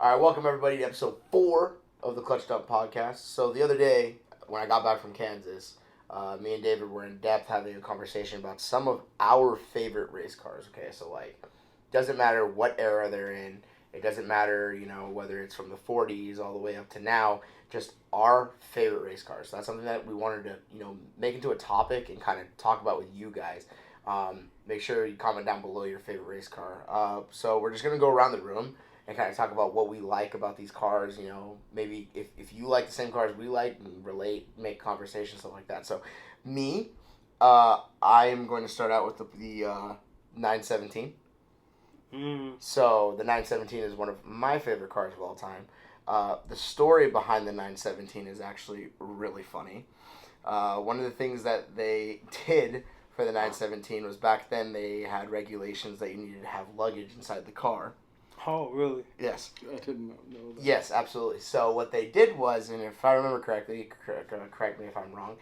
All right, welcome everybody to episode 4 of the Clutched Up podcast. So the other day, when I got back from Kansas, me and David were in depth having a conversation about some of our favorite race cars. Okay, so like, doesn't matter what era they're in. It doesn't matter, whether it's from the 40s all the way up to now. Just our favorite race cars. So that's something that we wanted to, make into a topic and kind of talk about with you guys. Make sure you comment down below your favorite race car. So we're just gonna go around the room and kind of talk about what we like about these cars, maybe if you like the same cars we like, and relate, make conversation, stuff like that. So, me, I am going to start out with the 917. So, the 917 is one of my favorite cars of all time. The story behind the 917 is actually really funny. One of the things that they did for the 917 was back then they had regulations that you needed to have luggage inside the car. Oh, really? Yes. I didn't know that. Yes, absolutely. So what they did was, and if I remember correctly, correct me if I'm wrong,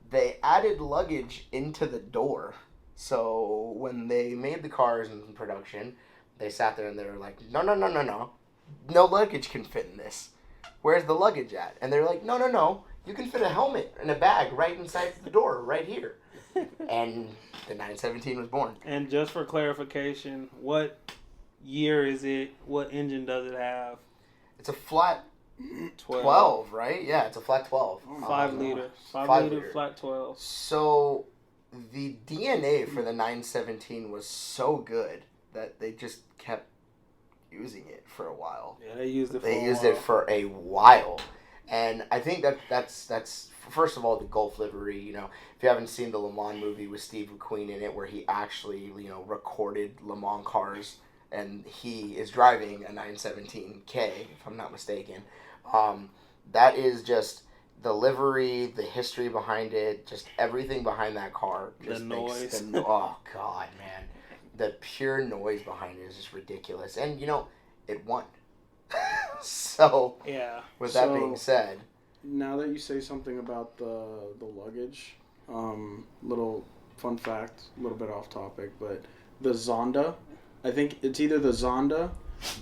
they added luggage into the door. So when they made the cars in production, they sat there and they were like, no. No luggage can fit in this. Where's the luggage at? And they're like, no. You can fit a helmet and a bag right inside the door, right here. And the 917 was born. And just for clarification, what year is it? What engine does it have? It's a flat 12, right? Yeah, it's a flat 12. 5 liter. 5 liter, flat 12. So the DNA for the 917 was so good that they just kept using it for a while. Yeah, they used it for a while. And I think that's first of all, the Gulf livery. If you haven't seen the Le Mans movie with Steve McQueen in it, where he actually, recorded Le Mans cars, and he is driving a 917K, if I'm not mistaken. That is just the livery, the history behind it, just everything behind that car. Just the noise. Oh, God, man. The pure noise behind it is just ridiculous. And, it won. So, yeah. With that being said. Now that you say something about the luggage, little fun fact, a little bit off topic, but the Zonda, I think it's either the Zonda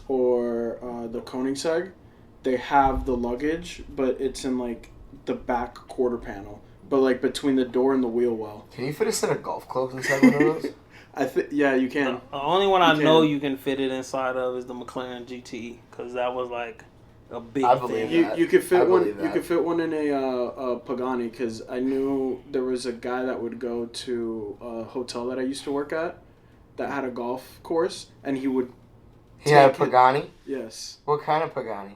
or the Koenigsegg. They have the luggage, but it's in like the back quarter panel, but like between the door and the wheel well. Can you fit a set of golf clubs inside one of those? Yeah, you can. The only one I know you can fit it inside of is the McLaren GT, because that was like a big thing. You could fit one. You could fit one in a Pagani, because I knew there was a guy that would go to a hotel that I used to work at that had a golf course, and he would. He had a Pagani? Yes. What kind of Pagani?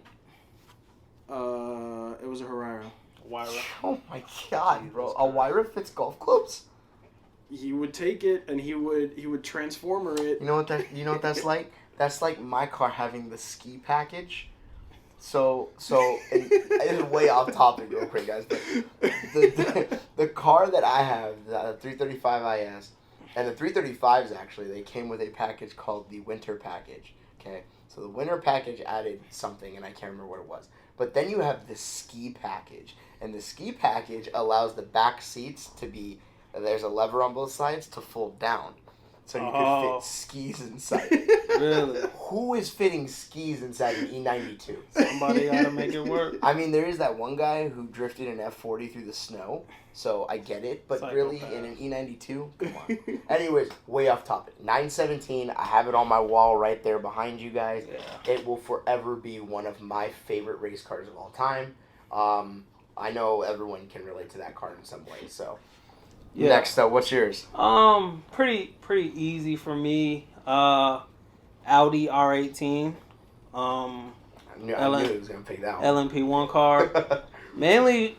It was a Herrera. Huayra. Oh my God, bro! A Huayra fits golf clubs? He would take it and he would transformer it. You know what that's like? That's like my car having the ski package. So and this is way off topic real quick, guys, but the car that I have, the 335 IS, and the 335s actually, they came with a package called the winter package. Okay, so the winter package added something, and I can't remember what it was. But then you have the ski package, and the ski package allows the back seats to be, there's a lever on both sides to fold down. So you can fit skis inside. Really? Who is fitting skis inside an E92? Somebody got to make it work. I mean, there is that one guy who drifted an F40 through the snow, so I get it. But really, in an E92? Come on. Anyways, way off topic. 917, I have it on my wall right there behind you guys. Yeah. It will forever be one of my favorite race cars of all time. I know everyone can relate to that car in some way, so... Yeah. Next up, what's yours? Pretty easy for me. Audi R18. I knew it was gonna pick that one. LMP1 car. Mainly,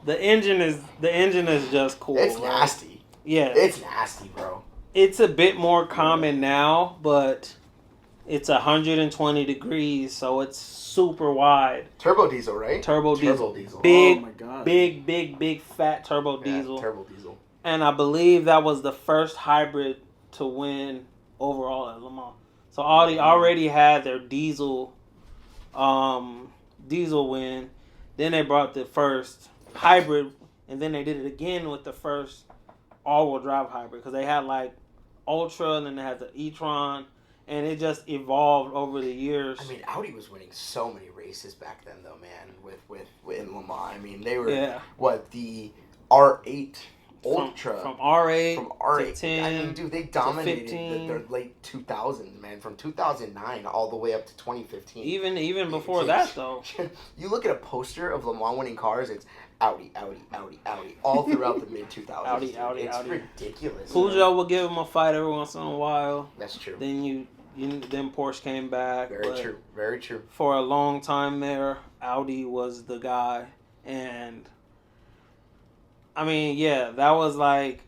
the engine is just cool. It's nasty. Yeah, it's nasty, bro. It's a bit more common now, but it's 120 degrees, so it's super wide. Turbo diesel, right? Turbo diesel. Big, oh my God. Big fat turbo diesel. Turbo diesel. And I believe that was the first hybrid to win overall at Le Mans. So Audi already had their diesel win. Then they brought the first hybrid, and then they did it again with the first all-wheel drive hybrid, because they had like Ultra, and then they had the e-tron, and it just evolved over the years. I mean, Audi was winning so many races back then, though, man. With in Le Mans, I mean, they were the R8 Ultra from R8 from R8 to 10. I mean, dude, they dominated their late 2000s, man. From 2009 all the way up to 2015. Even before that, though. You look at a poster of Le Mans winning cars, it's Audi, all throughout the mid 2000s. Audi. It's ridiculous. Peugeot will give them a fight every once in a while. That's true. Then Porsche came back. Very true. For a long time there, Audi was the guy, and I mean, yeah, that was like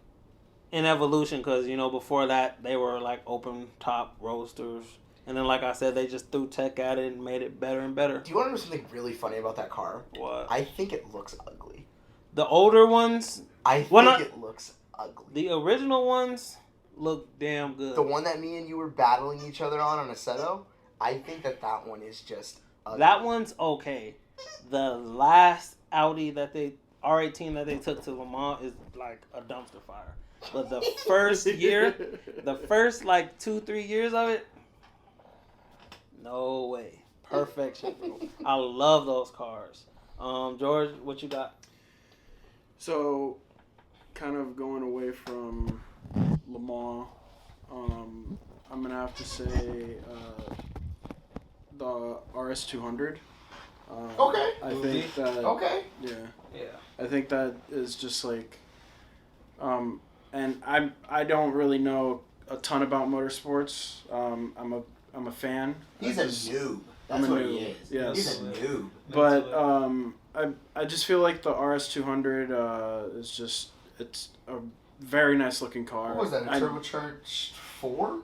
an evolution because before that they were like open top roadsters, and then like I said, they just threw tech at it and made it better and better. Do you want to know something really funny about that car? What? I think it looks ugly. The older ones, it looks ugly. The original ones look damn good. The one that me and you were battling each other on Assetto, I think that one is just ugly. That one's okay. The last Audi R18 that they took to Le Mans is like a dumpster fire. But the first year, the first like 2-3 years of it, no way. Perfection, bro. I love those cars. George, what you got? So, kind of going away from Le Mans, I'm gonna have to say the RS200. Okay. I think that. Okay. Yeah. Yeah. I think that is just like, and I don't really know a ton about motorsports. I'm a fan. He's a noob. That's what he is. Yes. He's a noob. But I just feel like the RS200 is just it's a very nice looking car. What was that? A turbocharged 4?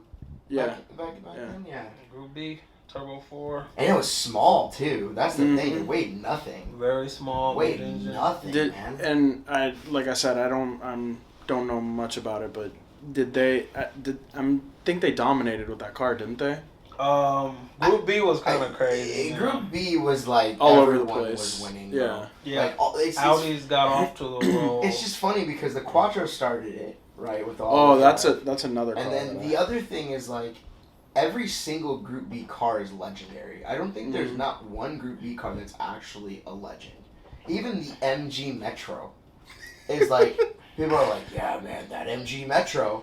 Yeah. Back then. Yeah. Group B. Turbo 4. And it was small too. That's the thing. It weighed nothing. Very small. Weighed nothing, man. And like I said, I don't know much about it, but I think they dominated with that car, didn't they? Group B was kind of crazy. Group B was like all over the everyone place. was winning. Yeah. Yeah. Like, Audi's got off to the roll. It's just funny because the Quattro started it, right? With all. That's another car. And then the other thing is like. Every single Group B car is legendary. I don't think there's not one Group B car that's actually a legend. Even the MG Metro is like, people are like, yeah, man, that MG Metro.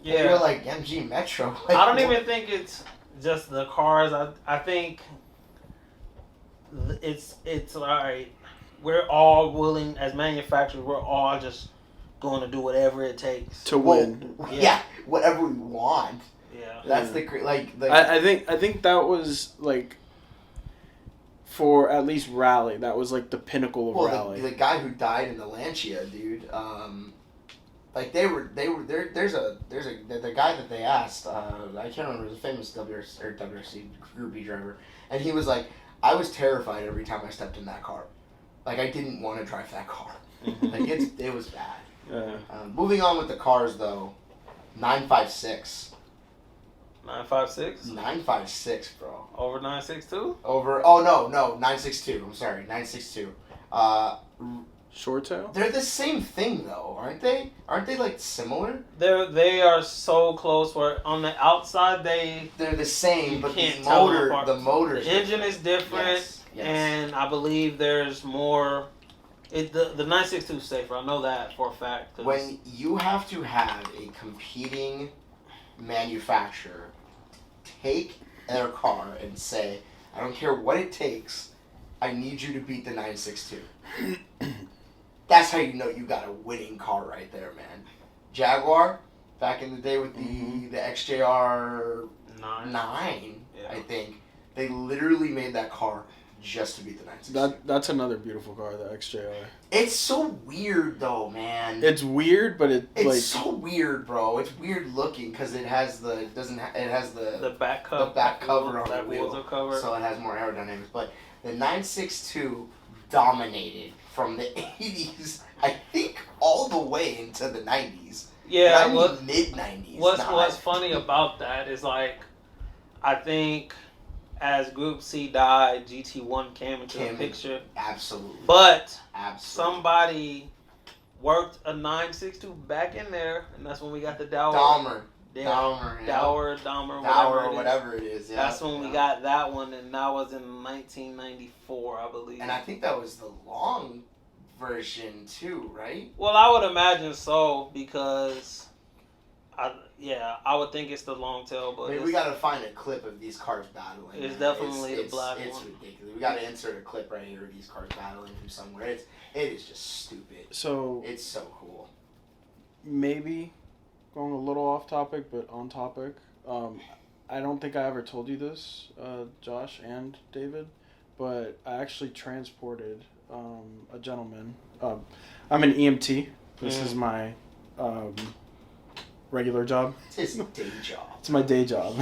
Yeah. And you're like, MG Metro? Like, I don't even think it's just the cars. I think it's like, we're all willing, as manufacturers, we're all just going to do whatever it takes. To win. Yeah, whatever we want. Yeah, that's the. I think that was like for at least rally. That was like the pinnacle of rally. The guy who died in the Lancia, dude. Like there's the guy that they asked. I can't remember. He was a famous WRC Group B driver, and he was like, I was terrified every time I stepped in that car. Like I didn't want to drive that car. Like it was bad. Yeah. Moving on with the cars though, 956. 956? 956, bro. Over 962? Oh, no, 962. I'm sorry, 962. Short tail? They're the same thing, though, aren't they? Aren't they, like, similar? They are so close where on the outside they're the same, but the motor the engine is different, yes. And I believe there's more. The 962 is safer. I know that for a fact. When you have to have a competing manufacturer take their car and say, I don't care what it takes, I need you to beat the 962. That's how you know you got a winning car right there, man. Jaguar, back in the day with the XJR 9, yeah. I think, they literally made that car just to beat the 962. That's another beautiful car, the XJR. It's so weird though, man. It's weird, but it's so weird, bro. It's weird looking because it has the back cover on the wheel, cover. So it has more aerodynamics. But the 962 dominated from the 80s, I think, all the way into the 90s. Yeah, mid 90s. What's funny about that is like, I think. As Group C died, GT1 came into the picture. Absolutely. But somebody worked a 962 back in there, and that's when we got the Dahmer Dahmer, whatever it is. Yeah. That's when we got that one, and that was in 1994, I believe. And I think that was the long version too, right? Well, I would imagine so because, I would think it's the long tail, but Maybe we gotta find a clip of these cars battling. It's definitely the black one. It's ridiculous. We gotta insert a clip right here of these cars battling from somewhere. It is just stupid. So it's so cool. Maybe going a little off topic, but on topic. I don't think I ever told you this, Josh and David, but I actually transported a gentleman. I'm an EMT. This is my regular job. It's his day job. It's my day job.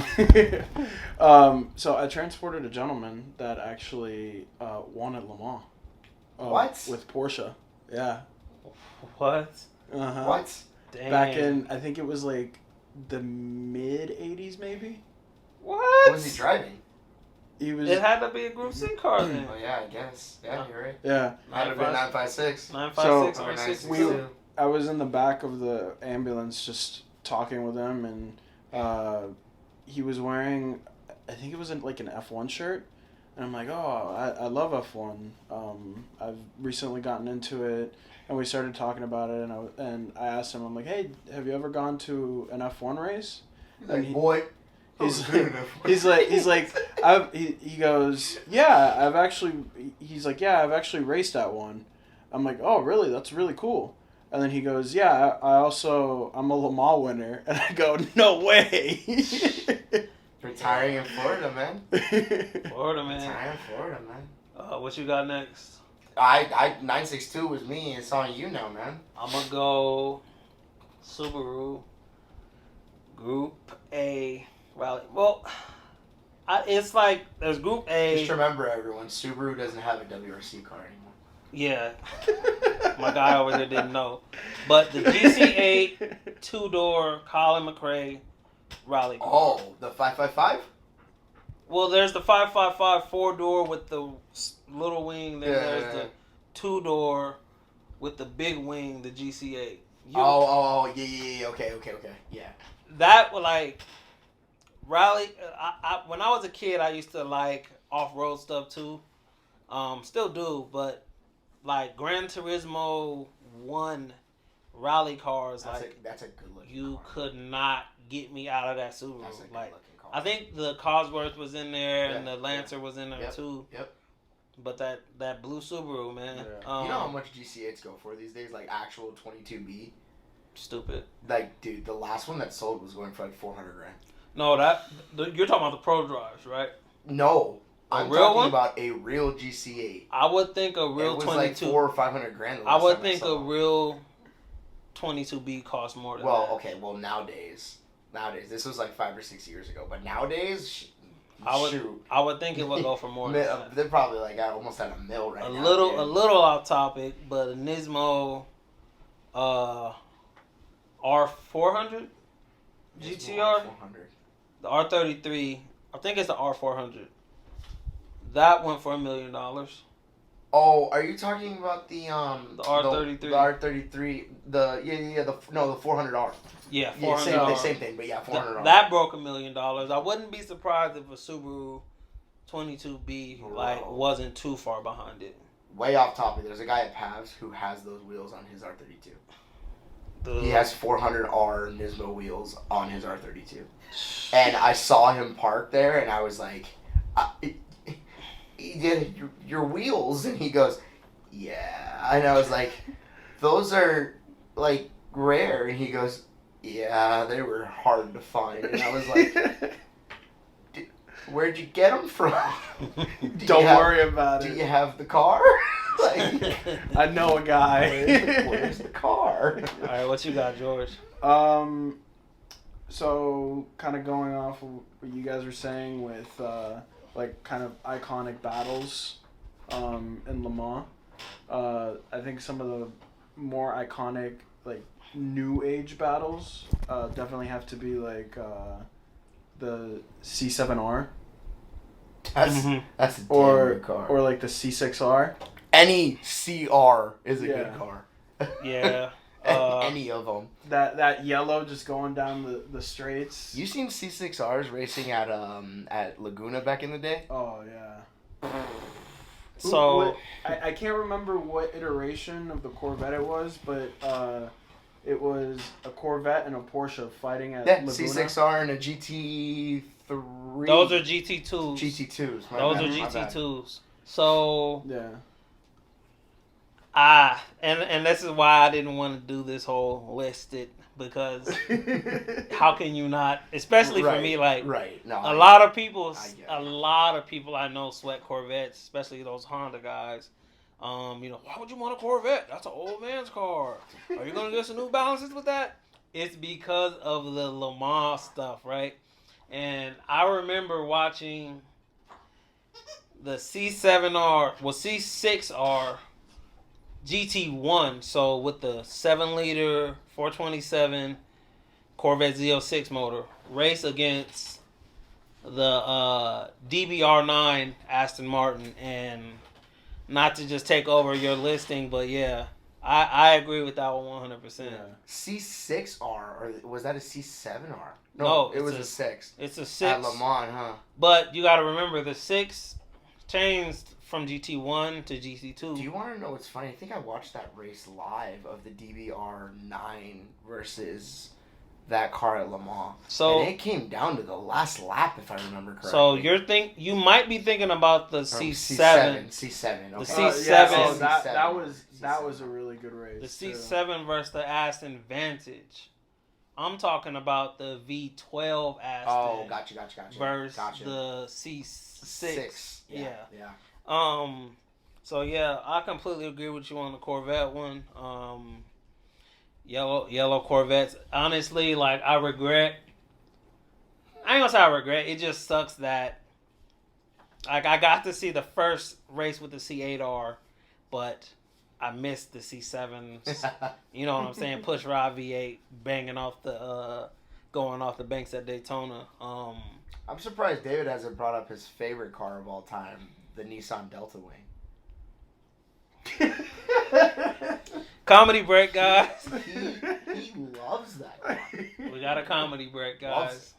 So I transported a gentleman that actually won at Le Mans. What? With Porsche. Yeah. What? Uh-huh. What? Damn. Back in, I think it was like the mid 80s, maybe. What was he driving? It had to be a Group C car then. Oh yeah, I guess. Yeah, you're right. Yeah. Might have been 956. 956 or 962. I was in the back of the ambulance just talking with him, and he was wearing, I think it was like an F1 shirt, and I'm like, oh, I love F1. I've recently gotten into it, and we started talking about it, and I asked him, I'm like, hey, have you ever gone to an F1 race? Like, boy. He's like, he goes, yeah, I've actually raced at one. I'm like, oh, really? That's really cool. And then he goes, yeah, I'm a Le Mans winner. And I go, no way. Retiring in Florida, man. Retiring in Florida, man. What you got next? 962 was me. It's on you now, man. I'm going to go Subaru Group A rally. Well, it's like there's Group A. Just remember, everyone, Subaru doesn't have a WRC car anymore. Yeah. My guy over there didn't know. But the GC8 two-door Colin McRae rally car. Oh, the 555? Well, there's the 555 four-door with the little wing. Then there's the two-door with the big wing, the GC8. Yeah. Okay. Yeah. That was like rally. When I was a kid, I used to like off-road stuff too. Still do, but like Gran Turismo 1 rally cars, that's a good looking you car. could not get me out of that Subaru. That's a good like looking car. I think the Cosworth was in there and the Lancer was in there too. Yep. But that blue Subaru, man. Yeah. You know how much GC8s go for these days? Like actual 22B. Stupid. Like, dude, the last one that sold was going for like $400,000. No, you're talking about the Pro Drives, right? No. I'm real talking one? about a real GC8. I would think a real 22. It was like $400,000 or $500,000. I would think a real 22B costs more than that. Well, okay. Well, nowadays, this was like 5 or 6 years ago, but nowadays, I would think it would go for more than that. They're probably like almost at $1 million right a now. A little off topic, but a Nismo R400 GTR, the R33. I think it's the R400. That went for $1 million. Oh, are you talking about the R33? The R33, the 400R. Yeah, $400. Yeah, same thing, but yeah, $400. That broke $1 million. I wouldn't be surprised if a Subaru 22B wasn't too far behind it. Way off topic. There's a guy at Pavs who has those wheels on his R32. He has 400R Nismo wheels on his R32, and I saw him park there, and I was like, your wheels, and he goes, yeah, and I was like, those are like rare, and he goes, yeah, they were hard to find, and I was like, where'd you get them from? Don't worry about it. Do you have the car? Like, I know a guy. Where's the car? All right, what you got, George? So kind of going off of what you guys were saying with like kind of iconic battles in Le Mans. I think some of the more iconic like new age battles definitely have to be like the C7R. That's a damn good car. Or like the C6R. Any CR is a good car. Yeah. Any of them. That yellow just going down the straights. You seen C6Rs racing at Laguna back in the day? Oh yeah. So I can't remember what iteration of the Corvette it was, but it was a Corvette and a Porsche fighting at Laguna. C6R and a GT3. those are GT2s. GT2s. Those are GT2s. So Yeah. and this is why I didn't want to do this whole listed, because how can you not, especially for me, like a lot of people I know sweat Corvettes, especially those Honda guys. Why would you want a Corvette? That's an old man's car. Are you gonna get some New Balances with that? It's because of the Le Mans stuff, right? And I remember watching the C6R GT1, so with the 7-liter 427 Corvette Z06 motor, race against the DBR9 Aston Martin. And not to just take over your listing, but yeah, I agree with that one 100%. Yeah. C6R, or was that a C7R? No, it was a 6. It's a 6. At Le Mans, huh? But you got to remember, the 6 changed from GT1 to GT2. Do you want to know what's funny? I think I watched that race live of the DBR9 versus that car at Le Mans. So, and it came down to the last lap, if I remember correctly. So you might be thinking about the C7. C7. Okay. The C7. That was a really good race. The C7 versus the Aston Vantage. I'm talking about the V12 Aston. Oh, gotcha. Versus the C6. Yeah. So yeah, I completely agree with you on the Corvette one. Yellow Corvettes. Honestly, like I ain't gonna say I regret. It just sucks that like I got to see the first race with the C8R, but I missed the C7s. You know what I'm saying? Push rod V8 banging off going off the banks at Daytona. I'm surprised David hasn't brought up his favorite car of all time, the Nissan Delta Wing. Comedy break, guys. He loves that car. We got a comedy break, guys.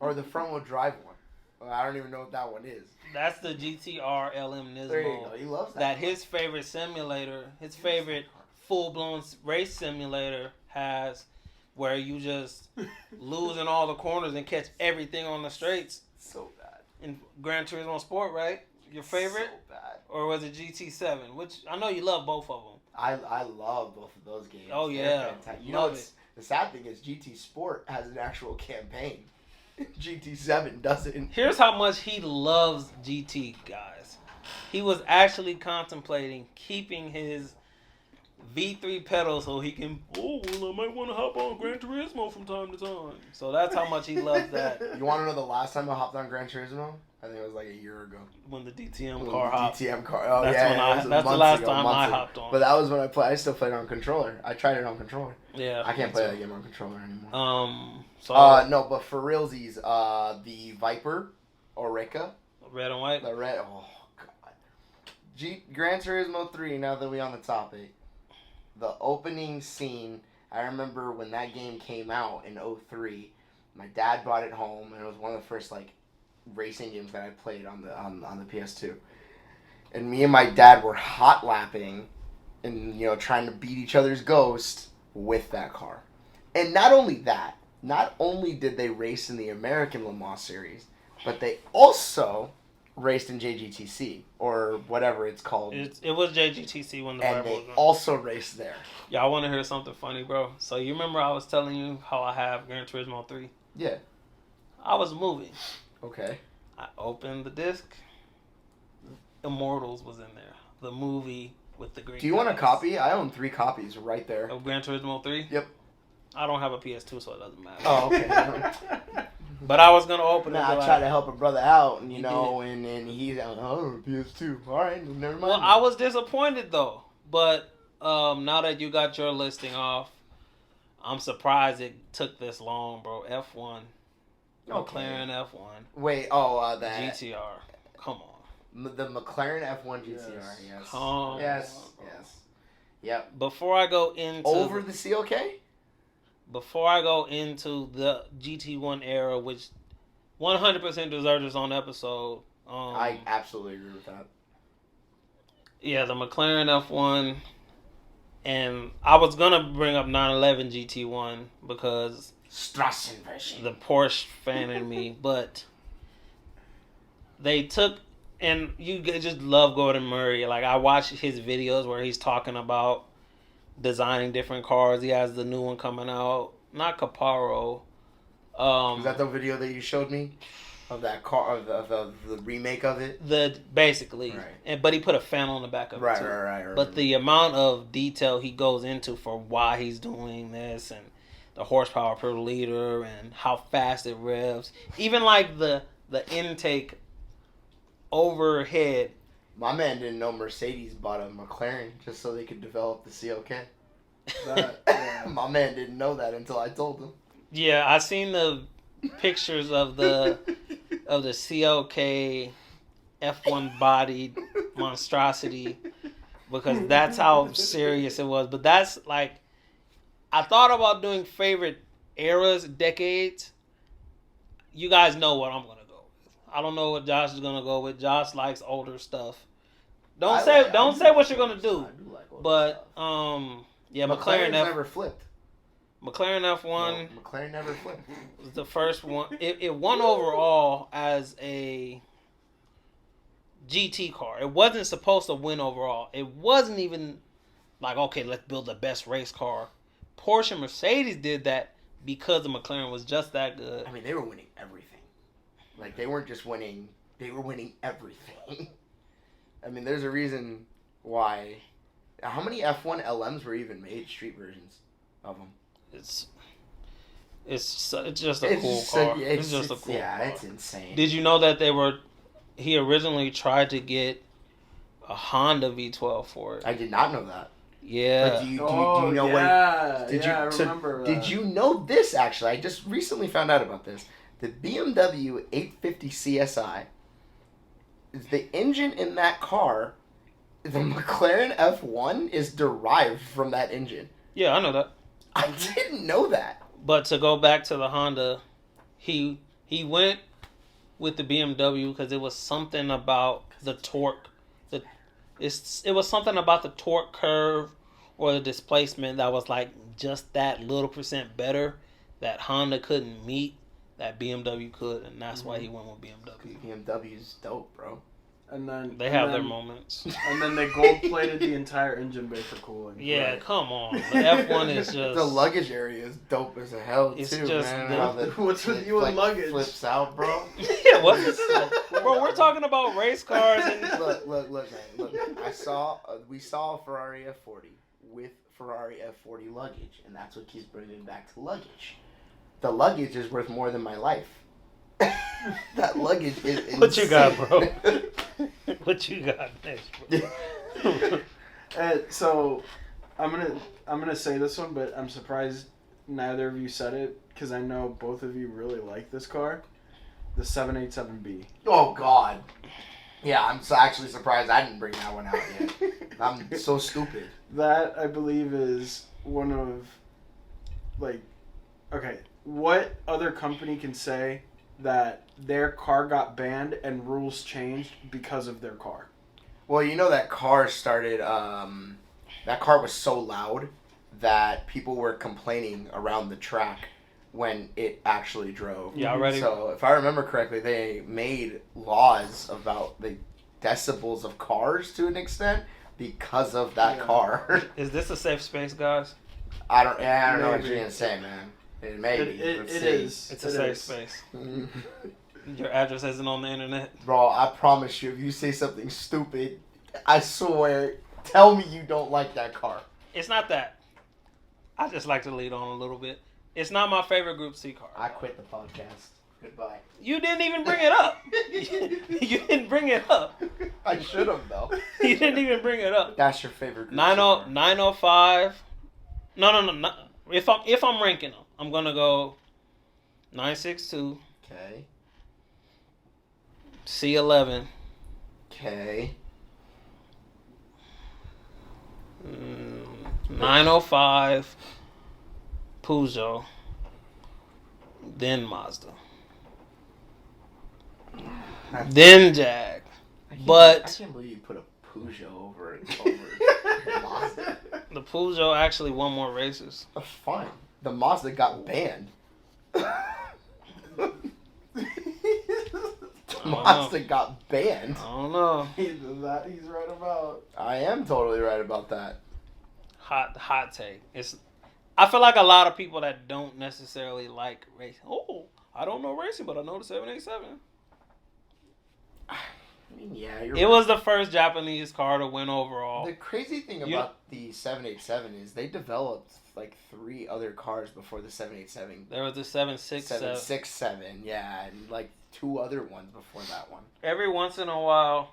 Or the front wheel drive one. Well, I don't even know what that one is. That's the GTR LM Nismo. There you go. He loves that. That his favorite simulator, his favorite full-blown race simulator has, where you just lose in all the corners and catch everything on the straights. So bad. In Gran Turismo Sport, right? Your favorite? So bad. Or was it GT7? Which I know you love both of them. I love both of those games. Oh yeah, you know the sad thing is GT Sport has an actual campaign. GT7 doesn't. Here's how much he loves GT, guys. He was actually contemplating keeping his V3 pedal so he can. Oh well, I might want to hop on Gran Turismo from time to time. So that's how much he loves that. You want to know the last time I hopped on Gran Turismo? I think it was like a year ago. When the DTM car hopped. DTM car. Oh that's yeah. That's the last time I hopped on. But that was when I still played on controller. I tried it on controller. Yeah. I can't play that game on controller anymore. No, but for realsies, the Viper, Oreca. Red and white. The red. Oh god. Gran Turismo 3. Now that we on the topic, the opening scene. I remember when that game came out in 2003. My dad brought it home, and it was one of the first racing games that I played on the PS2. And me and my dad were hot lapping and trying to beat each other's ghost with that car. And not only did they race in the American Le Mans series, but they also raced in JGTC or whatever it's called. It was JGTC when the and they also raced there. Y'all want to hear something funny, bro? So you remember I was telling you how I have Gran Turismo 3? Yeah. I was moving. Okay. I opened the disc. Immortals was in there. The movie with the green. Do you want a copy? I own 3 copies right there. Of Gran Turismo 3? Yep. I don't have a PS2, so it doesn't matter. Oh, okay. But I was gonna open it. I tried to help a brother out, and and he's like, oh, PS2. All right, never mind. Well, I was disappointed though. But now that you got your listing off, I'm surprised it took this long, bro. F1. Okay. McLaren F1. Wait, that GTR. Come on. The McLaren F1 GTR. Yes. Come yes. on. Yes. Yep. Before I go into Over the CLK? Before I go into the GT1 era, which 100% deserves its own episode. I absolutely agree with that. Yeah, the McLaren F1, and I was gonna bring up 911 GT1 because Strassen version. the Porsche fan in me, but they took, and you just love Gordon Murray. Like, I watch his videos where he's talking about designing different cars. He has the new one coming out, not Caparo. Was that the video that you showed me of that car, of the remake of it? Basically, right. But he put a fan on the back of it too. Right. But the amount of detail he goes into for why he's doing this, and the horsepower per liter, and how fast it revs, even like the intake overhead. My man didn't know Mercedes bought a McLaren just so they could develop the CLK. My man didn't know that until I told him. Yeah, I seen the pictures of the CLK F1 bodied monstrosity, because that's how serious it was. But that's like, I thought about doing favorite eras, decades. You guys know what I'm gonna go with. I don't know what Josh is gonna go with. Josh likes older stuff. Don't say what you're gonna do. I do like older But stuff. yeah, McLaren's never flipped. McLaren F1 McLaren never flipped. was the first one. It won overall as a GT car. It wasn't supposed to win overall. It wasn't even like, okay, let's build the best race car. Porsche and Mercedes did that because the McLaren was just that good. I mean, they were winning everything. Like, they weren't just winning. They were winning everything. I mean, there's a reason why. How many F1 LMs were even made, street versions of them? It's just a cool car. It's just a cool car. Yeah, it's insane. Did you know that he originally tried to get a Honda V12 for it? I did not know that. Yeah. But do you know what? I remember that. Did you know this, actually? I just recently found out about this. The BMW 850 CSI, the engine in that car, the McLaren F1 is derived from that engine. Yeah, I know that. I didn't know that. But to go back to the Honda, he went with the BMW because it was something about the torque. It was something about the torque curve or the displacement that was like just that little percent better that Honda couldn't meet, that BMW could, and that's why he went with BMW. BMW's dope, bro. And then they have their moments. And then they gold plated the entire engine bay for cooling. Yeah, right. Come on. The F1 is just the luggage area is dope as hell it's too, just man. What's with you and luggage? Flips out, bro. Yeah, what is bro, we're talking about race cars and look, man. We saw a Ferrari F40 with Ferrari F40 luggage, and that's what keeps bringing me back to luggage. The luggage is worth more than my life. That luggage is insane. What you got, bro? What you got next, bro? So, I'm gonna say this one, but I'm surprised neither of you said it because I know both of you really like this car, the 787B. Oh God. Yeah, I'm actually surprised I didn't bring that one out yet. I'm so stupid. That, I believe, is one of, like, okay, what other company can say that their car got banned and rules changed because of their car? Well, you know that car started, that car was so loud that people were complaining around the track when it actually drove. Yeah, already. So, if I remember correctly, they made laws about the decibels of cars to an extent because of that car. Is this a safe space, guys? I don't know what you're going to say, man. Maybe. It is. It's a safe space. Your address isn't on the internet. Bro, I promise you, if you say something stupid, I swear, tell me you don't like that car. It's not that. I just like to lead on a little bit. It's not my favorite Group C car. I quit the podcast. Goodbye. You didn't even bring it up. You didn't bring it up. I should have, though. You didn't even bring it up. That's your favorite Group C car. 905. No. If I'm ranking them, I'm going to go 962. Okay. C11. Okay. 905, Peugeot, then Mazda, then Jag. I can't believe you put a Peugeot over Mazda. The Peugeot actually won more races. Fine. The Mazda got banned. Mazda got banned. I don't know. Either that he's right about. I am totally right about that. Hot take. I feel like a lot of people that don't necessarily like racing. Oh, I don't know racing, but I know the 787. I mean, yeah, it was the first Japanese car to win overall. The crazy thing about the 787 is they developed like 3 other cars before the 787. There was the 767. 767, yeah, and like 2 other ones before that one. Every once in a while,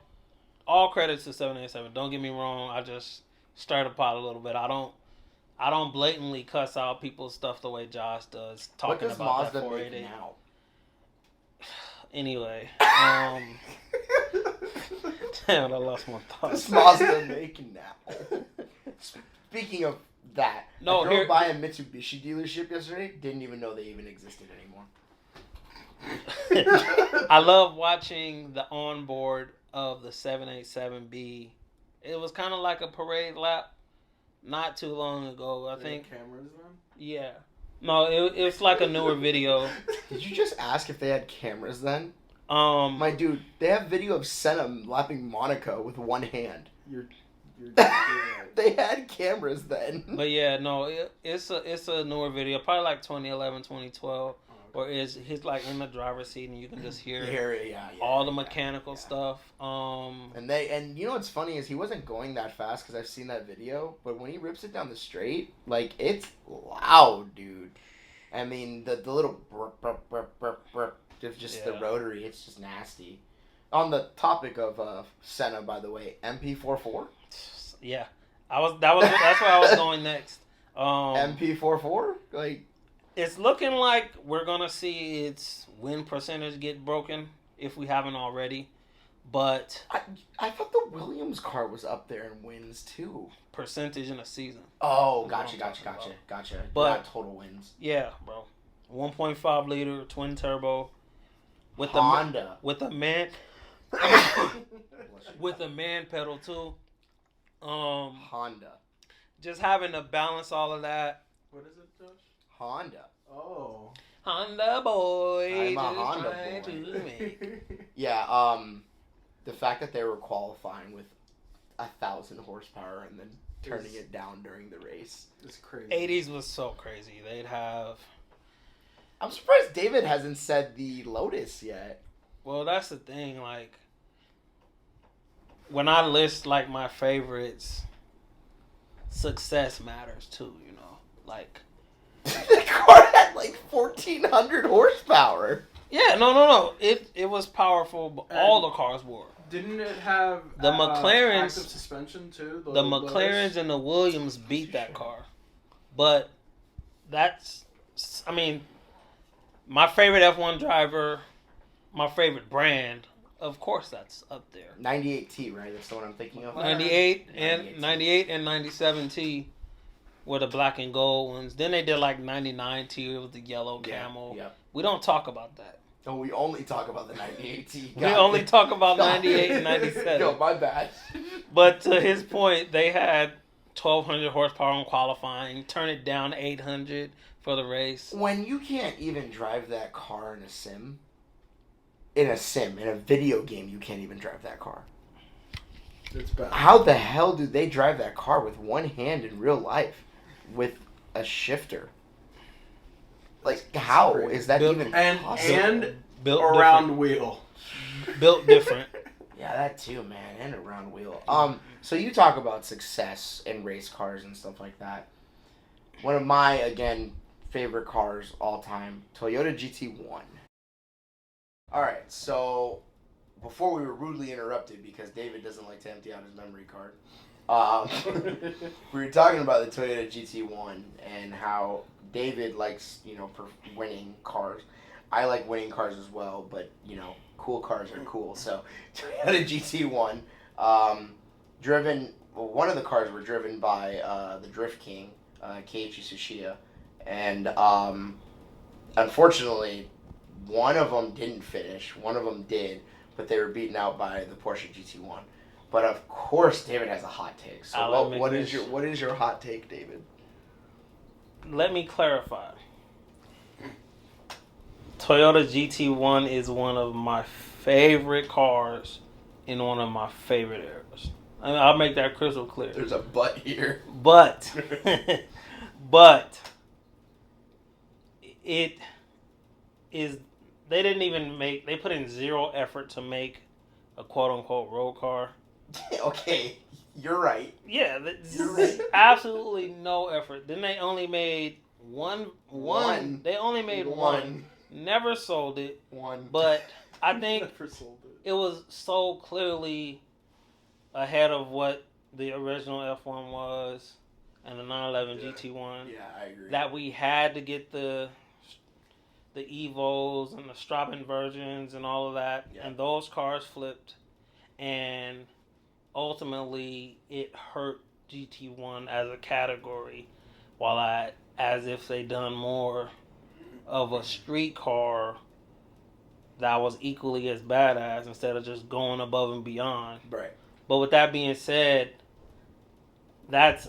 all credits to 787. Don't get me wrong. I just stirred the pot a little bit. I don't blatantly cuss out people's stuff the way Josh does. Talking what does about Mazda that make now? Anyway, damn, I lost my thoughts. What's Mazda making now? Speaking of that, I drove by a Mitsubishi dealership yesterday. Didn't even know they even existed anymore. I love watching the onboard of the 787B. It was kind of like a parade lap not too long ago. I think cameras then? Yeah. No, it's like a newer video. Did you just ask if they had cameras then? My dude, they have video of Senna lapping Monaco with one hand. You're They had cameras then. But yeah, no, it's a newer video, probably like 2011, 2012, or he's like in the driver's seat and you can just hear all the mechanical stuff. And you know what's funny is he wasn't going that fast because I've seen that video, but when he rips it down the straight, like it's loud, dude. I mean the little burp, burp, burp, burp, burp, just the rotary, it's just nasty. On the topic of Senna, by the way, MP44. Yeah, that's where I was going next. MP44, like it's looking like we're gonna see its win percentage get broken if we haven't already. But I thought the Williams car was up there in wins too. Percentage in a season. Oh, gotcha. But not total wins. Yeah, bro. 1.5 liter twin turbo with Honda with a man pedal too. Honda. Just having to balance all of that. What is it, Josh? Honda. Oh. Honda boy. I'm a Honda boy. Yeah, the fact that they were qualifying with 1,000 horsepower and then turning it down during the race. It's crazy. 80s was so crazy. They'd have... I'm surprised David hasn't said the Lotus yet. Well, that's the thing, like... When I list, like, my favorites, success matters, too, you know? Like... The car had, like, 1,400 horsepower. Yeah, no. It was powerful, but all the cars were. Didn't it have the McLarens active suspension too? The McLarens and the Williams beat that car, but that's, I mean, my favorite F1 driver, my favorite brand, of course that's up there. 98T, right? That's the one I'm thinking of. 98 and 97T were the black and gold ones. Then they did like 99T with the yellow camel. Yeah. We don't talk about that. No, we only talk about the 98T. We only talk about 98 and 97. No, my bad. But to his point, they had 1,200 horsepower in qualifying, turn it down to 800 for the race. When you can't even drive that car in a video game, you can't even drive that car. It's bad. How the hell do they drive that car with one hand in real life with a shifter? Like, how is that even possible? And built a round wheel. Built different. Yeah, that too, man. And a round wheel. So you talk about success in race cars and stuff like that. One of my, again, favorite cars all time, Toyota GT1. Alright, so before we were rudely interrupted because David doesn't like to empty out his memory card, we were talking about the Toyota GT1 and how David likes, winning cars. I like winning cars as well, but, cool cars are cool. So, Toyota GT1, driven one of the cars were driven by the Drift King, Keiichi Tsuchiya, and unfortunately, one of them didn't finish. One of them did, but they were beaten out by the Porsche GT1. But of course, David has a hot take. So what is your hot take, David? Let me clarify. Toyota GT1 is one of my favorite cars in one of my favorite eras. I mean, I'll make that crystal clear. There's a but here. But it is. They didn't even make. They put in zero effort to make a quote unquote road car. Okay, you're right. Yeah, You're right. absolutely no effort. Then they only made one. They only made one. Never sold it. One. But I think Never sold it. it was so clearly ahead of what the original F1 was and the 911 GT1. Yeah, I agree. That we had to get the Evos and the Strabon versions and all of that. Yeah. And those cars flipped. And ultimately, it hurt GT1 as a category, as if they done more of a street car that was equally as badass instead of just going above and beyond. Right. But with that being said, that's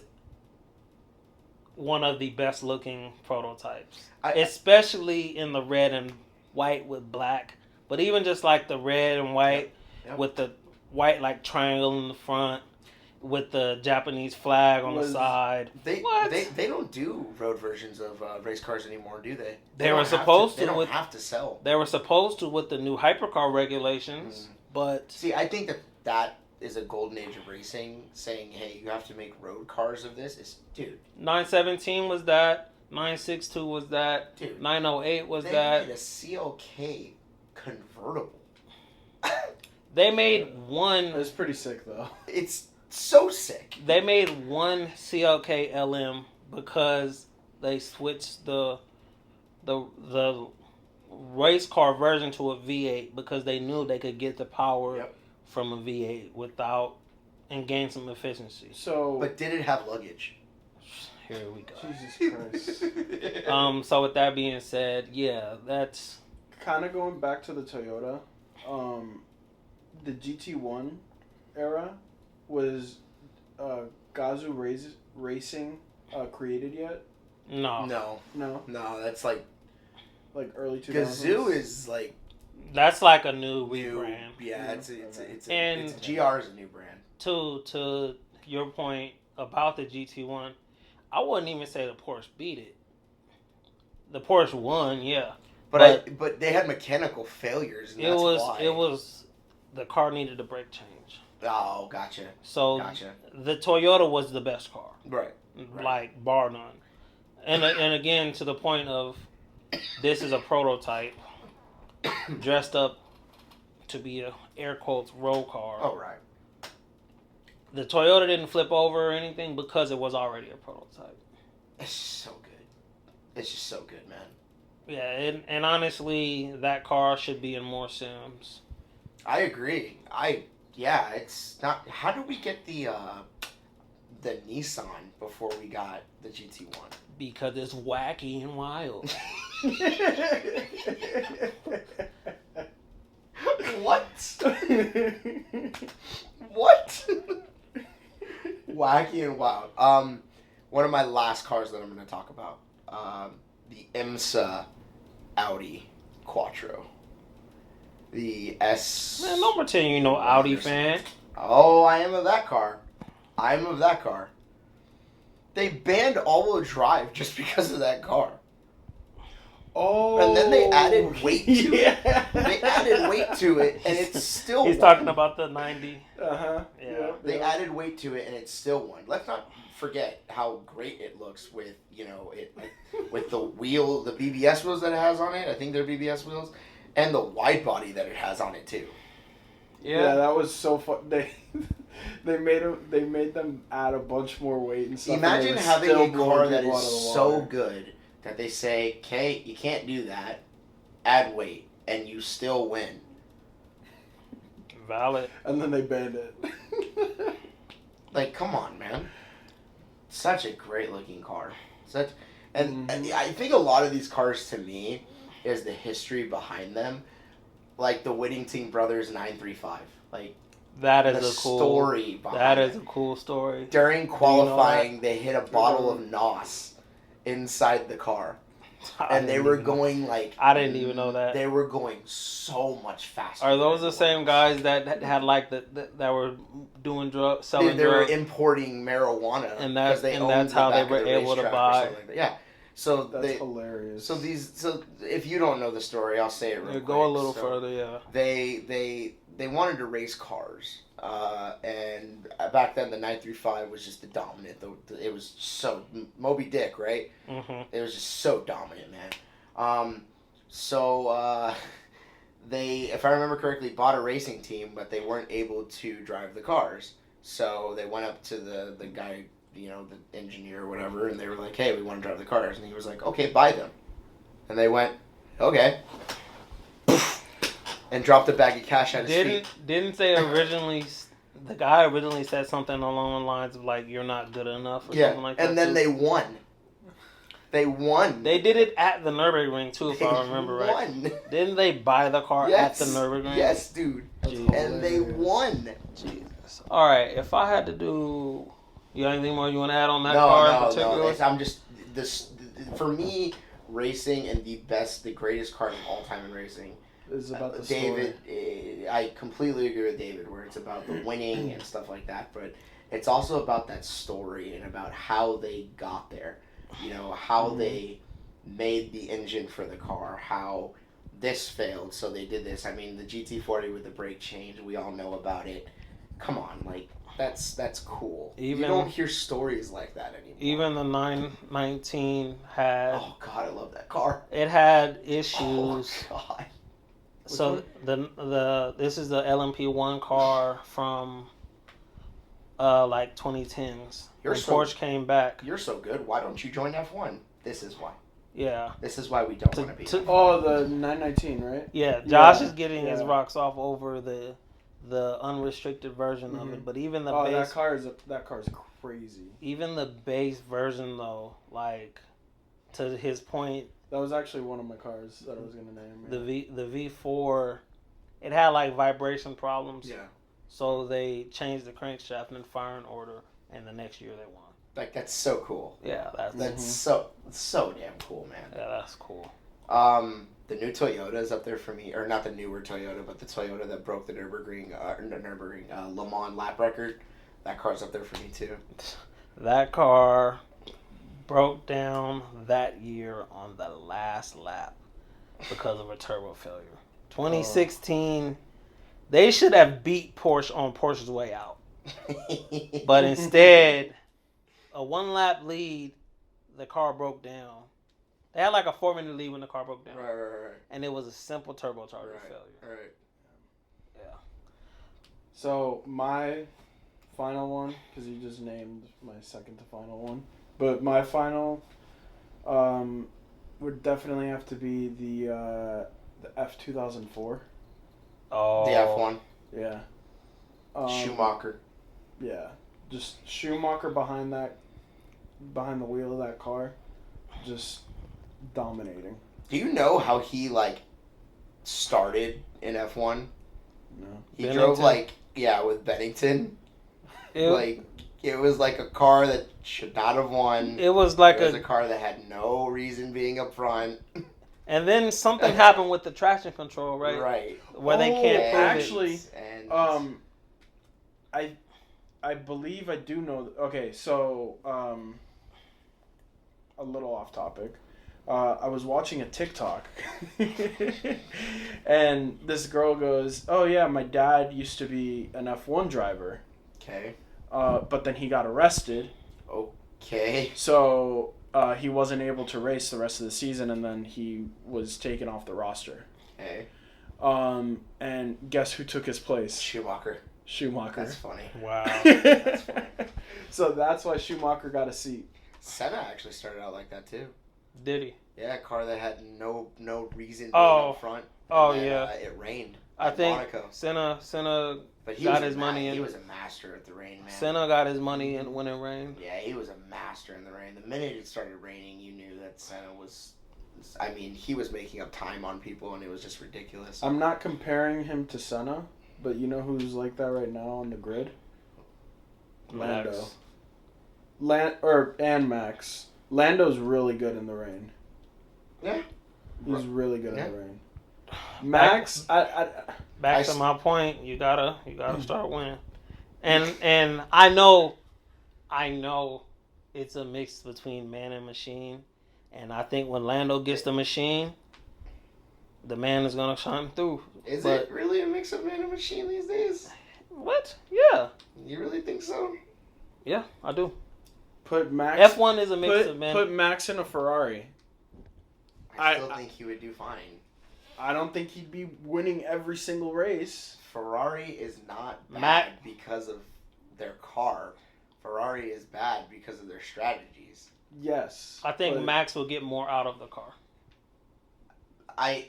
one of the best looking prototypes, especially in the red and white with black. But even just like the red and white with the white like triangle in the front with the Japanese flag on the side. They don't do road versions of race cars anymore, do they? They were supposed to. They don't have to sell. They were supposed to with the new hypercar regulations, but see, I think that is a golden age of racing. Saying, hey, you have to make road cars of this. Is dude. 917 was that. 962 was that. Dude. 908 was they that. They made a CLK convertible. They made one. It's pretty sick though. It's so sick. They made one CLK LM because they switched the race car version to a V8 because they knew they could get the power from a V8 and gain some efficiency. But did it have luggage? Here we go. Jesus Christ. So with that being said, yeah, that's kind of going back to the Toyota. The GT1 era was Gazoo Racing created yet? No. That's like early 2000s. Gazoo is like that's like a new rebrand. Yeah, it's GR is a new brand. To your point about the GT1, I wouldn't even say the Porsche beat it. The Porsche won, yeah. But they had mechanical failures. And it was the car needed a brake change. Oh, gotcha. So the Toyota was the best car, right? Like bar none. And again, to the point of this is a prototype dressed up to be a air quotes road car. Oh, right. The Toyota didn't flip over or anything because it was already a prototype. It's so good. It's just so good, man. Yeah, and honestly, that car should be in more sims. I agree. It's not. How did we get the Nissan before we got the GT1? Because it's wacky and wild. What? What? Wacky and wild. One of my last cars that I'm going to talk about, the IMSA Audi Quattro. The S. Man, don't pretend you're no Audi fan. Oh, I am of that car. They banned all-wheel drive just because of that car. Oh. And then they added weight to it. They added weight to it, and it's still He's talking about the 90. Uh-huh. Yeah. They added weight to it, and it's still won. Let's not forget how great it looks with, with the wheel, the BBS wheels that it has on it. I think they're BBS wheels. And the wide body that it has on it too. Yeah, that was so fun. They made them add a bunch more weight and stuff. Imagine having a car that is so good that they say, "Okay, you can't do that. Add weight, and you still win." Valid. And then they banned it. Like, come on, man. Such a great looking car. And I think a lot of these cars, to me, is the history behind them. Like the Whittington Brothers 935. Like, that is the a cool story behind That is it. a cool story. During qualifying, they hit a bottle of NOS inside the car. And they were going like... I didn't even know that. They were going so much faster. Are those the same guys that had like that were doing selling they drugs? were importing marijuana, and that's how they were able to buy. Like yeah, so that's hilarious. So if you don't know the story, I'll say it real quick. Go a little further, yeah. They wanted to race cars, and back then the 935 was just the dominant. It was so Moby Dick, right? Mm-hmm. It was just so dominant, man. They, if I remember correctly, bought a racing team, but they weren't able to drive the cars. So they went up to the guy, the engineer or whatever, and they were like, hey, we want to drive the cars. And he was like, okay, buy them. And they went, okay. And dropped a bag of cash at his feet. Didn't they originally... The guy originally said something along the lines of, like, you're not good enough or something like that. And then they won. They won. They did it at the Nürburgring too, if I remember right. Didn't they buy the car at the Nürburgring? Yes, dude. And they won. Jesus. All right. If I had to do, you got anything more you want to add on that car in particular? No. I'm just for me, racing and the greatest car of all time in racing. Is about the David. I completely agree with David, where it's about the winning and stuff like that, but it's also about that story and about how they got there. How they made the engine for the car, how this failed, so they did this. I mean, the GT40 with the brake change, we all know about it. Come on, like, that's cool. You don't hear stories like that anymore. Even the 919 had... Oh, God, I love that car. It had issues. Oh, God. So, this is the LMP1 car from... like 2010s. Porsche came back. You're so good. Why don't you join F1? This is why. Yeah. This is why we don't want to be. The 919, right? Yeah. Josh is getting his rocks off over the unrestricted version of it, but even the base. that car is crazy. Even the base version though, like to his point. That was actually one of my cars that I was gonna name. The V4, it had like vibration problems. Yeah. So they changed the crankshaft in firing order, and the next year they won. Like, that's so cool. Yeah, that's so damn cool, man. Yeah, that's cool. The new Toyota is up there for me, or not the newer Toyota, but the Toyota that broke the Le Mans lap record. That car's up there for me too. That car broke down that year on the last lap because of a turbo failure. 2016. They should have beat Porsche on Porsche's way out. But instead, a one-lap lead, the car broke down. They had like a 4-minute lead when the car broke down. Right. And it was a simple turbocharger failure. Right. Yeah. So, my final one, because you just named my second to final one. But my final would definitely have to be the F2004. Oh. The F1. Yeah. Schumacher. Yeah. Just Schumacher behind the wheel of that car. Just dominating. Do you know how he, started in F1? No. He drove, with Bennington. It was like a car that should not have won. It was a car that had no reason being up front. And then something happened with the traction control, right? Right. Where they can't prove actually, it. I believe I do know. Okay, so a little off topic. I was watching a TikTok, and this girl goes, "Oh yeah, my dad used to be an F1 driver." Okay. But then he got arrested. Okay. So he wasn't able to race the rest of the season, and then he was taken off the roster. Okay. And guess who took his place? Schumacher. That's funny. Wow. That's funny. So that's why Schumacher got a seat. Senna actually started out like that too. Did he? Yeah, a car that had no reason being Oh. up front. Oh, then, yeah. It rained. I think Monaco. Senna But he got was his money in. He was a master at the rain, man. Senna got his money in when it rained. Yeah, he was a master in the rain. The minute it started raining, you knew that Senna was. I mean, he was making up time on people, and it was just ridiculous. I'm not comparing him to Senna, but you know who's like that right now on the grid? Lando. And Max. Lando's really good in the rain. Yeah. He's really good in the rain. Max, Back to my point, you gotta start winning. And I know it's a mix between man and machine. And I think when Lando gets the machine, the man is gonna shine through. Is it really a mix of man and machine these days? What? Yeah. You really think so? Yeah, I do. Put Max. F1 is a mix of man. Put Max in a Ferrari. I still think he would do fine. I don't think he'd be winning every single race. Ferrari is not bad because of their car. Ferrari is bad because of their strategies. Yes. I think Max will get more out of the car.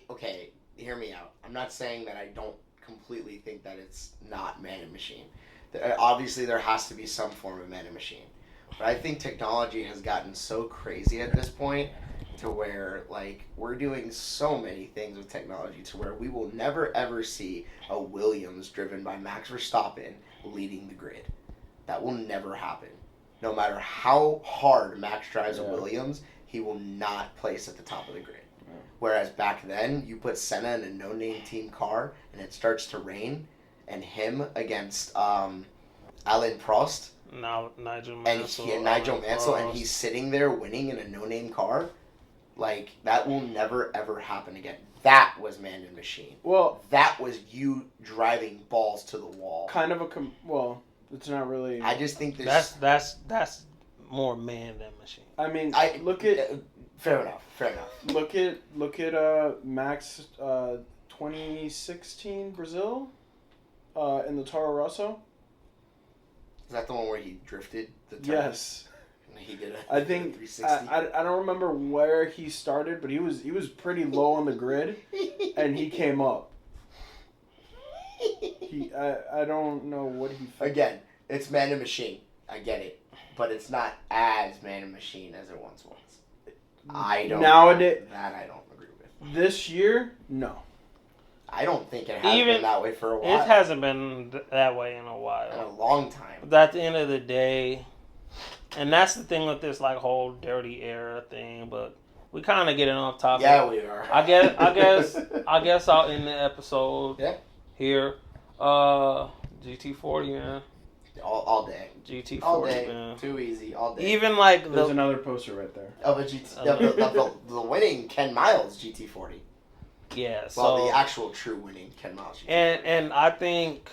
Okay, hear me out. I'm not saying that I don't completely think that it's not man and machine. Obviously, there has to be some form of man and machine. But I think technology has gotten so crazy at this point to where, like, we're doing so many things with technology to where we will never, ever see a Williams driven by Max Verstappen leading the grid. That will never happen. No matter how hard Max drives a Williams, he will not place at the top of the grid. Yeah. Whereas back then, you put Senna in a no-name team car, and it starts to rain, and him against Alain Prost, Nigel Mansell, and he's sitting there winning in a no-name car. Like, that will never, ever happen again. That was man and machine. Well, that was you driving balls to the wall. Kind of it's not really. I just think that's more man than machine. I mean, look at. Fair enough. Look at Max 2016 Brazil, in the Toro Rosso. Is that the one where he drifted the turn? Yes. He did I think 360. I don't remember where he started, but he was pretty low on the grid, and he came up. I don't know what he. Again, it's man and machine. I get it, but it's not as man and machine as it once was. Nowadays, that I don't agree with. This year, no. I don't think it has been that way for a while. It hasn't been that way in a while. In a long time. But at the end of the day, and that's the thing with this like whole dirty era thing, but we kind of getting off topic. Yeah, we are. I guess I'll end the episode here. GT40, man. All day. GT40, all day. Man. Too easy. All day. Even like there's another poster right there of a GT. the winning Ken Miles GT40. Yeah. Well, the actual true winning Ken Miles GT40. And I think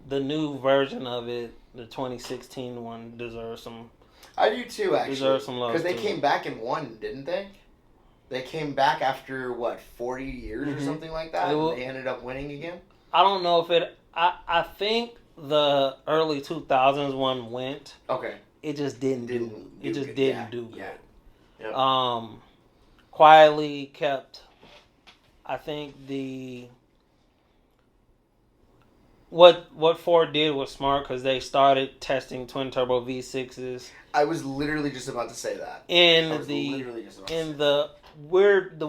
the new version of it, the 2016 one, deserves some. I do too, actually. Deserves some love. Because they came back and won, didn't they? They came back after 40 years or something like that. And they ended up winning again. I don't know if it. I think the early 2000s one went. Okay. It just didn't do. It just didn't do good. Yeah. Quietly kept. I think what Ford did was smart because they started testing twin turbo V6s. I was literally just about to say that. The weird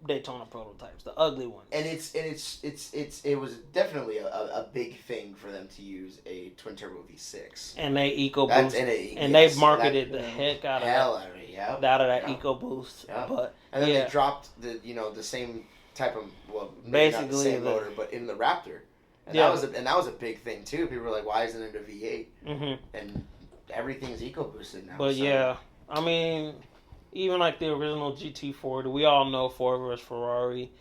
Daytona prototypes, the ugly ones. And it was definitely a big thing for them to use a twin turbo V6. And they EcoBoost, and they've marketed the heck out of that EcoBoost. Yeah. But and then they dropped the same type of basically not the same motor, but in the Raptor. And that was a big thing too. People were like, "Why isn't it a V8?" Mm-hmm. And everything's EcoBoosted now. But I mean, even like the original GT40, we all know Ford vs Ferrari.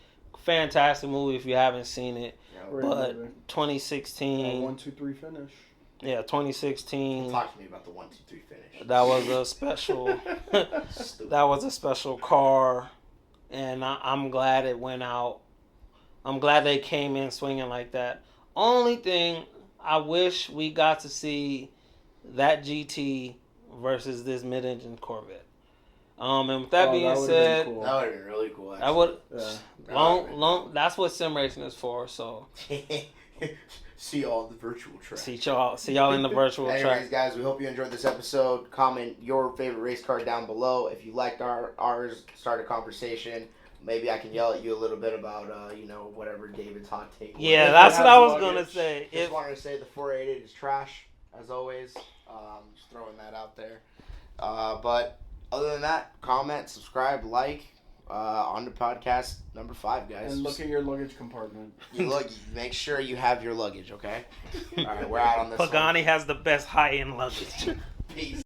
Fantastic movie if you haven't seen it. Yeah, but 2016, 1, 2, 3 finish. Yeah, 2016. Talk to me about the 1, 2, 3 finish. That was a special. That was a special car, and I'm glad it went out. I'm glad they came in swinging like that. Only thing I wish we got to see that GT versus this mid-engine Corvette. And with that being said, cool. That would have been really cool. Actually. I would Yeah. long. That's what sim racing is for. So See y'all on the virtual track. see y'all in the virtual Anyways, track. guys, we hope you enjoyed this episode. Comment your favorite race car down below. If you liked ours, start a conversation. Maybe I can yell at you a little bit about, whatever David's hot take was. Yeah, If that's it what has I was luggage, gonna say. Just wanted to say the 488 is trash, as always. Just throwing that out there. But other than that, comment, subscribe, like. On to podcast number 5, guys. And look at your luggage compartment. Make sure you have your luggage, okay? All right, we're out on this Pagani has the best high-end luggage. Peace.